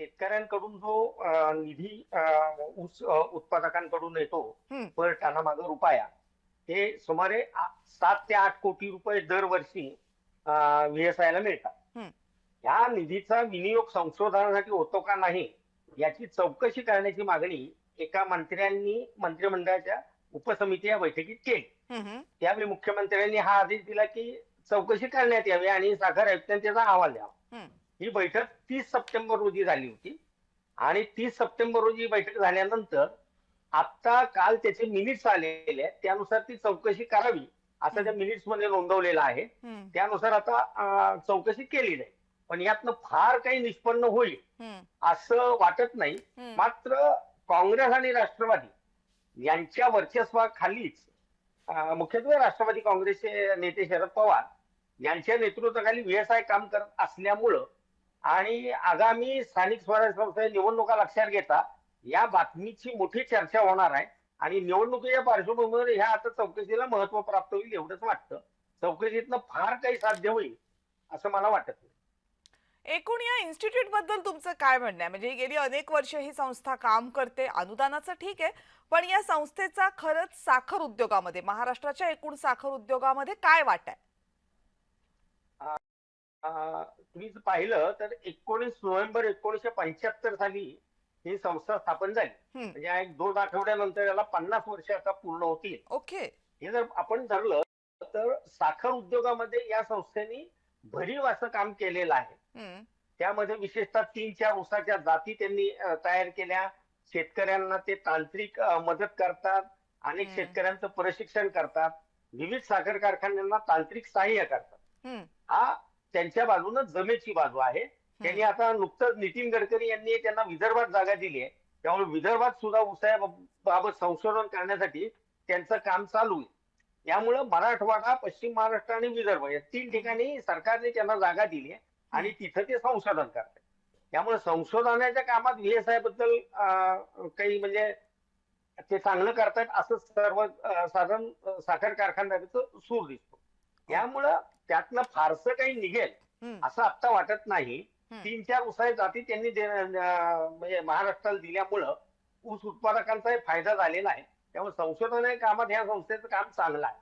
शेतकऱ्यांकडून जो निधी ऊस उत्पादकांकडून येतो हं, पर टनामागे रुपया, हे सुमारे 7 ते 8 कोटी रुपये दरवर्षी VSI ला मिळतात. हं, ह्या निधीचा विनियोग संशोधनासाठी होतो का नाही याची चौकशी करण्याची मागणी एका मंत्र्यांनी मंत्रिमंडळाच्या उपसमिती या बैठकीत केली. हं, हं, त्यावेळी मुख्यमंत्र्यांनी हा आदेश दिला की चौकशी करण्यात यावी आणि साखर आयुक्तांनी त्याचा अहवाल द्यावा. हं. ही बैठक 30 सप्टेंबर रोजी झाली होती आणि 30 सप्टेंबर रोजी बैठक झाल्यानंतर आता काल त्याचे मिनिट्स आलेले आहेत. त्यानुसार ती चौकशी करावी असं हं, त्या मिनिट्स मध्ये नोंदवलेलं आहे. हं, त्यानुसार आता चौकशी केली जाईल. पण यातनं फार काही निष्पन्न होईल हं, असं वाटत नाही. हं. मात्र काँग्रेस आणि राष्ट्रवादी यांच्या वर्चस्वाखालीच मुख्यत्वे राष्ट्रवादी काँग्रेसचे नेते शरद पवार यांच्या नेतृत्वाखाली VSI काम करत असल्यामुळं आणि आगामी स्थानिक स्वराज्य संस्था निवडणुका लक्षात घेता या बातमीची मोठी चर्चा होणार आहे आणि निवडणुकीच्या पार्श्वभूमीवर ह्या आता चौकशीला महत्व प्राप्त होईल एवढंच वाटतं. चौकशीतनं फार काही साध्य होईल असं मला वाटत नाही. एकूण या इन्स्टिट्यूट बद्दल तुमचं काय म्हणणं आहे? म्हणजे गेली अनेक वर्ष ही संस्था काम करते, अनुदानाचं ठीक आहे, पण या संस्थेचा खरंच साखर उद्योगामध्ये, महाराष्ट्राच्या एकूण साखर उद्योगामध्ये काय वाटा आहे? तुम्ही जर पाहिलं तर 19 नोव्हेंबर 1975 साली ही संस्था स्थापन झाली. हं, म्हणजे या 1-2 आठवड्यानंतर याला 50 वर्ष आता पूर्ण होतील. ओके. हे जर आपण धरलं तर साखर उद्योगामध्ये या संस्थेने भरीव असं काम केलेलं आहे. हं, त्यामध्ये विशेषतः 3-4 ऊसाच्या जाती त्यांनी तयार केल्या. शेतकऱ्यांना ते तांत्रिक मदत करतात. अनेक हं, शेतकऱ्यांचं प्रशिक्षण करतात. विविध साखर कारखान्यांना तांत्रिक सहाय्य करतात. हं, हा त्यांच्या बाजूनं जमेची बाजू आहे. हं, त्यांनी आता नुकतंच नितीन गडकरी यांनी त्यांना विदर्भात जागा दिली आहे. त्यामुळे विदर्भात सुद्धा ऊसाबाबत संशोधन करण्यासाठी त्यांचं काम चालू आहे. यामुळं मराठवाडा, पश्चिम महाराष्ट्र आणि विदर्भ या 3 हं, ठिकाणी सरकारने त्यांना जागा दिली आहे आणि हं. तिथं ते संशोधन करतात. त्यामुळे संशोधनाच्या कामात VSI बद्दल काही म्हणजे ते चांगलं करतायत असं सर्व साधारण साखर कारखानदारीचं सूर दिसतो. ओके. त्यामुळं त्यातनं फारसं काही निघेल हं, असं आता वाटत नाही. हं. 3-4 ऊसाच्या जाती त्यांनी म्हणजे महाराष्ट्राला दिल्यामुळं ऊस उत्पादकांचाही फायदा झालेला आहे. त्यामुळे संशोधन कामात ह्या संस्थेचं काम चांगलं आहे.